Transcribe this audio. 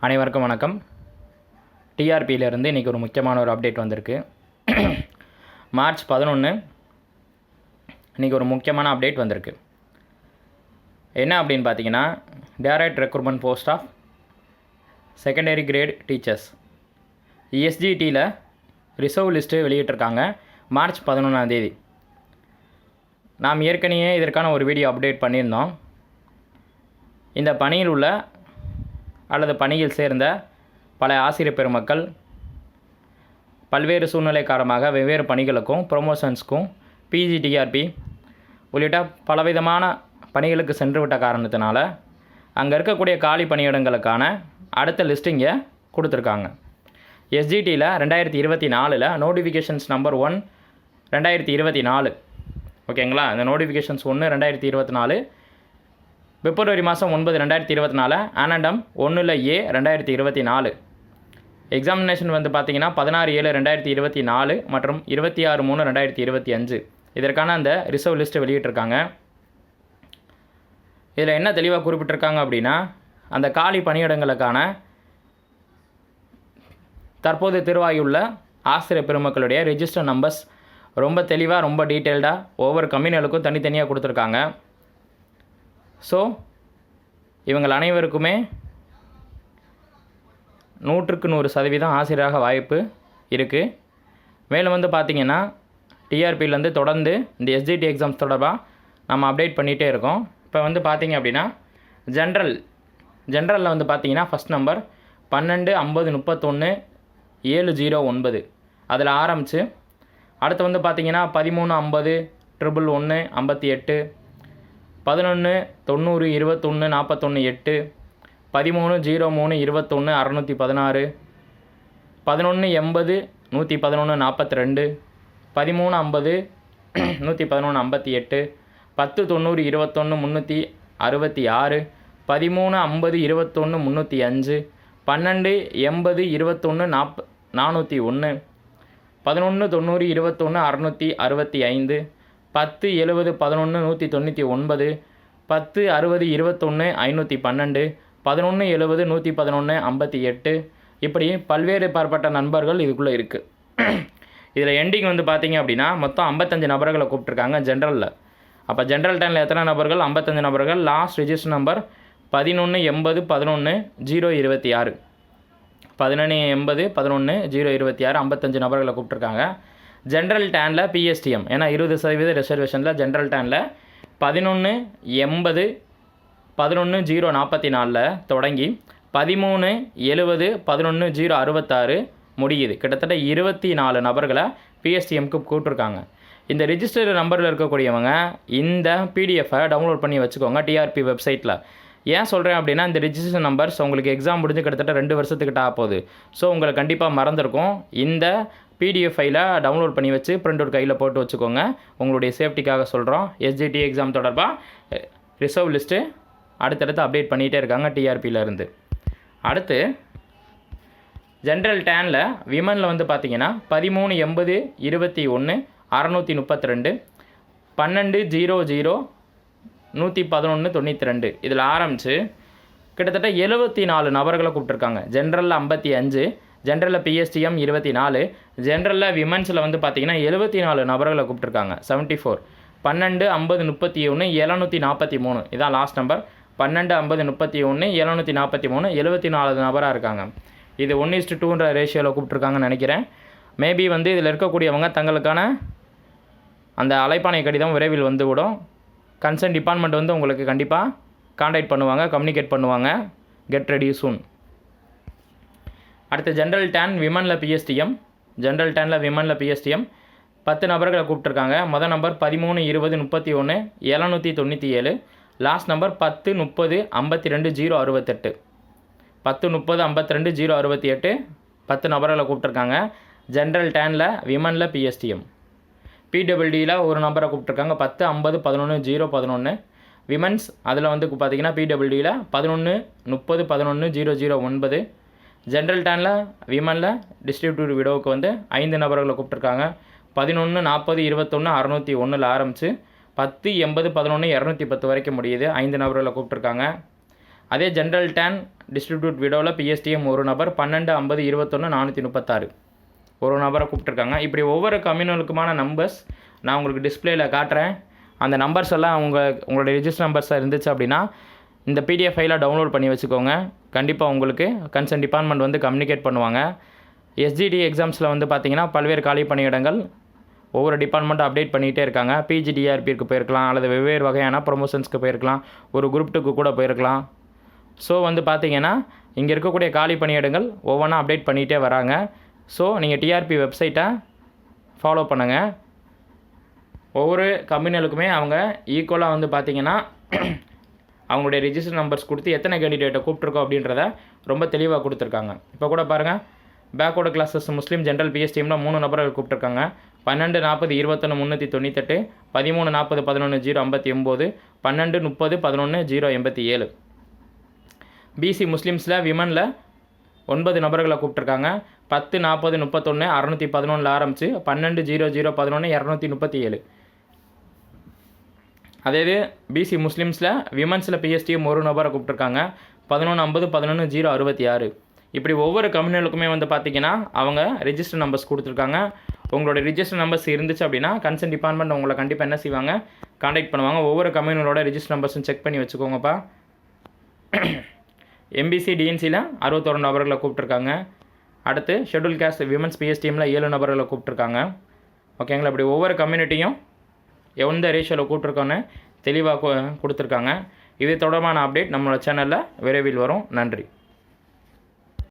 அனைவருக்கும் வணக்கம். டிஆர்பியிலேருந்து இன்றைக்கி ஒரு முக்கியமான ஒரு அப்டேட் வந்திருக்கு. மார்ச் 11 இன்றைக்கி ஒரு முக்கியமான அப்டேட் வந்திருக்கு. என்ன அப்படின்னு பார்த்தீங்கன்னா, direct recruitment post of secondary grade teachers எஸ்ஜிடியில் ரிசர்வ் லிஸ்ட்டு வெளியிட்டிருக்காங்க. மார்ச் 11 நாம் ஏற்கனவே இதற்கான ஒரு வீடியோ அப்டேட் பண்ணியிருந்தோம். இந்த பணியில் உள்ள அல்லது பணியில் சேர்ந்த பல ஆசிரியர் பெருமக்கள் பல்வேறு சூழ்நிலை காரணமாக வெவ்வேறு பணிகளுக்கும் ப்ரொமோஷன்ஸ்க்கும் பிஜிடிஆர்பி உள்ளிட்ட பலவிதமான பணிகளுக்கு சென்று விட்ட காரணத்தினால அங்கே இருக்கக்கூடிய காலி பணியிடங்களுக்கான அடுத்த லிஸ்டிங்கை கொடுத்துருக்காங்க. எஸ்ஜிடியில் 2024 நோட்டிஃபிகேஷன்ஸ் நம்பர் 1 2024 ஓகேங்களா. இந்த நோட்டிஃபிகேஷன்ஸ் 1 2024 பிப்ரவரி மாதம் 9 2024 ஆனண்டம் 1A 2024. எக்ஸாமினேஷன் வந்து பார்த்திங்கன்னா 16/7/2024 மற்றும் 26/3/2025 இதற்கான அந்த ரிசர்வ் லிஸ்ட்டு வெளியிட்டிருக்காங்க. இதில் என்ன தெளிவாக குறிப்பிட்டிருக்காங்க அப்படின்னா, அந்த காலி பணியிடங்களுக்கான தற்போது திருவாயுள்ள ஆசிரியர் பெருமக்களுடைய ரெஜிஸ்டர் நம்பர்ஸ் ரொம்ப தெளிவாக ரொம்ப டீட்டெயில்டாக ஒவ்வொரு கம்பெனிகளுக்கும் தனித்தனியாக கொடுத்துருக்காங்க. ஸோ இவங்கள் அனைவருக்குமே 100% ஆசிரியராக வாய்ப்பு இருக்குது. மேலும் வந்து பார்த்திங்கன்னா, டிஆர்பியிலேருந்து தொடர்ந்து இந்த எஸ்ஜிடி எக்ஸாம்ஸ் தொடர்பாக நம்ம அப்டேட் பண்ணிகிட்டே இருக்கோம். இப்போ வந்து பார்த்திங்க அப்படின்னா, ஜென்ரலில் வந்து பார்த்திங்கன்னா ஃபஸ்ட் நம்பர் 125031 அதில் ஆரம்பித்து அடுத்து வந்து பார்த்திங்கன்னா 1350 111 58 11 90 21 41 8 13 03 21 616 11 80 111 42 13 50 111 58 10 90 21 366 13 50 21 305 12 80 21 401 11 90 21 665 10 70 11 199 10 60 21 512 11 70 111 58 இப்படி பல்வேறு பார்ப்பட்ட நண்பர்கள் இதுக்குள்ளே இருக்குது. இதில் எண்டிங் வந்து பார்த்திங்க அப்படின்னா மொத்தம் 55 நபர்களை கூப்பிட்ருக்காங்க ஜென்ரலில். அப்போ ஜென்ரல் டைமில் எத்தனை நபர்கள்? 55 நபர்கள். லாஸ்ட் ரெஜிஸ்டர் நம்பர் 11 80 11 026 11 80 11 026 55 நபர்களை கூப்பிட்ருக்காங்க. ஜென்ரல் டேனில் பிஎஸ்டிஎம் ஏன்னா 20% ரிசர்வேஷனில் ஜென்ரல் டேனில் 11 80 11 044 தொடங்கி 13 70 11 066 முடியுது. கிட்டத்தட்ட 24 நபர்களை பிஎஸ்டிஎம்க்கு கூப்பிட்ருக்காங்க. இந்த ரிஜிஸ்டர் நம்பரில் இருக்கக்கூடியவங்க இந்த பிடிஎஃபை டவுன்லோட் பண்ணி வச்சுக்கோங்க டிஆர்பி வெப்சைட்டில். ஏன் சொல்கிறேன் அப்படின்னா, இந்த ரிஜிஸ்டர் நம்பர்ஸ் உங்களுக்கு எக்ஸாம் முடிஞ்சு கிட்டத்தட்ட 2 வருஷத்துக்கிட்ட ஆகுது. ஸோ உங்களுக்கு கண்டிப்பாக மறந்துருக்கும். இந்த பிடிஎஃப் ஃபைலை டவுன்லோட் பண்ணி வச்சு பிரிண்ட் அவுட் கையில் போட்டு வச்சுக்கோங்க. உங்களுடைய சேஃப்டிக்காக சொல்கிறோம். எஸ்ஜிடி எக்ஸாம் தொடர்பாக ரிசர்வ் லிஸ்ட்டு அடுத்தடுத்து அப்டேட் பண்ணிகிட்டே இருக்காங்க டிஆர்பியிலேருந்து. அடுத்து ஜென்ரல் டேனில் விமனில் வந்து பார்த்திங்கன்னா 13 80 21 632 12 00 111 92 இதில் ஆரம்பித்து கிட்டத்தட்ட 74 நபர்களை கூப்பிட்ருக்காங்க. ஜென்ரலில் 55, ஜென்ரலில் பிஎஸ்டிஎம் 24, ஜென்ரலில் விமன்ஸில் வந்து பார்த்திங்கன்னா 74 நபர்களை கூப்பிட்ருக்காங்க. 74 12 50 31 743 இதான் லாஸ்ட் நம்பர். 12 50 31 743 74 நபராக இருக்காங்க. இது 1:2ன்ற ரேஷியோவில் கூப்பிட்ருக்காங்கன்னு நினைக்கிறேன். மேபி வந்து இதில் இருக்கக்கூடியவங்க தங்களுக்கான அந்த அழைப்பானை கடிதம் விரைவில் வந்துவிடும். கன்சர்ன் டிபார்ட்மெண்ட் வந்து உங்களுக்கு கண்டிப்பாக கான்டாக்ட் பண்ணுவாங்க, கம்யூனிகேட் பண்ணுவாங்க. Get ready soon. அடுத்து ஜென்ரல் டேன் விமனில் பிஎஸ்டிஎம். ஜென்ரல் டேனில் விமனில் பிஎஸ்டிஎம் 10 நபர்களை கூப்பிட்ருக்காங்க. மொதல் நம்பர் 13 20 31 797. லாஸ்ட் நம்பர் 10 30 52 068 10 30 52 068 10 நபர்களை கூப்பிட்ருக்காங்க. ஜென்ரல் டேனில் விமனில் பிஎஸ்டிஎம். பிடபிள்யூடியில் ஒரு நம்பரை கூப்பிட்ருக்காங்க 10 50 11 011 விமன்ஸ். அதில் வந்து பார்த்திங்கன்னா பிடபிள்யூடியில் 11 30 11 009. ஜென்ரல் டேனில் விமனில் டிஸ்ட்ரிபியூட்டிவ் விடோவுக்கு வந்து 5 நபர்களை கூப்பிட்ருக்காங்க. 11 40 21 601 ஆரம்பித்து 10 80 11 210 வரைக்கும் முடியுது. 5 நபர்களை கூப்பிட்ருக்காங்க. அதே ஜென்ரல் டேன் டிஸ்ட்ரிபியூட் விடோவில் பிஎஸ்டிஎம் ஒரு நபர் 12-50-21-436 ஒரு நபரை கூப்பிட்ருக்காங்க. இப்படி ஒவ்வொரு கம்யூனலுக்குமான நம்பர்ஸ் நான் உங்களுக்கு டிஸ்பிளேயில் காட்டுறேன். அந்த நம்பர்ஸ் எல்லாம் உங்களோட ரிஜிஸ்டர் நம்பர்ஸாக இருந்துச்சு அப்படின்னா இந்த பிடிஎஃப் ஃபைலை டவுன்லோட் பண்ணி வச்சுக்கோங்க. கண்டிப்பாக உங்களுக்கு கன்சர்ன் டிபார்ட்மெண்ட் வந்து கம்யூனிகேட் பண்ணுவாங்க. எஸ்ஜிடி எக்ஸாம்ஸில் வந்து பார்த்திங்கன்னா பல்வேறு காலி பணியிடங்கள் ஒவ்வொரு டிபார்ட்மெண்ட்டும் அப்டேட் பண்ணிகிட்டே இருக்காங்க. பிஜிடிஆர்பிக்கு போயிருக்கலாம், அல்லது வெவ்வேறு வகையான ப்ரொமோஷன்ஸ்க்கு போயிருக்கலாம், ஒரு குரூப் 2க்கு கூட போயிருக்கலாம். ஸோ வந்து பார்த்திங்கன்னா இங்கே இருக்கக்கூடிய காலி பணியிடங்கள் ஒவ்வொன்றா அப்டேட் பண்ணிகிட்டே வராங்க. ஸோ நீங்கள் டிஆர்பி வெப்சைட்டை ஃபாலோ பண்ணுங்கள். ஒவ்வொரு கம்பெனிகளுக்குமே அவங்க ஈக்குவலாக வந்து பார்த்திங்கன்னா அவங்களுடைய ரிஜிஸ்டர் நம்பர்ஸ் கொடுத்து எத்தனை கேண்டிடேட்டை கூப்பிட்ருக்கோம் அப்படின்றத ரொம்ப தெளிவாக கொடுத்துருக்காங்க. இப்போ கூட பாருங்கள், பேக்வர்டு கிளாஸஸ் முஸ்லீம் ஜென்ரல் பிஎஸ்டிஎம்மில் 3 நபர்கள் கூப்பிட்ருக்காங்க. 12-40-21-198, 13-40-11-059, 12-30-11-087. பிசி முஸ்லீம்ஸில் விமனில் 9 நபர்களை கூப்பிட்ருக்காங்க. 10-40-31-611 ஆரம்பித்து 12-00-11-237. அதே பிசி முஸ்லீம்ஸில் விமன்ஸில் பிஎஸ்டிஎம் ஒரு நபரை கூப்பிட்ருக்காங்க. 11-50-11-066. இப்படி ஒவ்வொரு கம்பெனிகளுக்குமே வந்து பார்த்திங்கன்னா அவங்க ரிஜிஸ்டர் நம்பர்ஸ் கொடுத்துருக்காங்க. உங்களோட ரிஜிஸ்டர் நம்பர்ஸ் இருந்துச்சு அப்படின்னா கன்சர்ன் டிபார்ட்மெண்ட் உங்களை கண்டிப்பாக என்ன செய்வாங்க, காண்டாக்ட் பண்ணுவாங்க. ஒவ்வொரு கம்பெனிகளோட ரிஜிஸ்டர் நம்பர்ஸும் செக் பண்ணி வச்சுக்கோங்கப்பா. எம்பிசி டிஎன்சியில் 61 நபர்களை கூப்பிட்ருக்காங்க. அடுத்து ஷெட்யூல் கேஸ்ட் விமன்ஸ் பிஎஸ்டிஎம்மில் 7 நபர்களை கூப்பிட்ருக்காங்க. ஓகேங்களா? இப்படி ஒவ்வொரு கம்யூனிட்டியும் எந்த ரேஷியோவில் கூப்பிட்ருக்கோன்னு தெளிவாக கொடுத்துருக்காங்க. இது தொடர்பான அப்டேட் நம்மளோட சேனலில் விரைவில் வரும். நன்றி.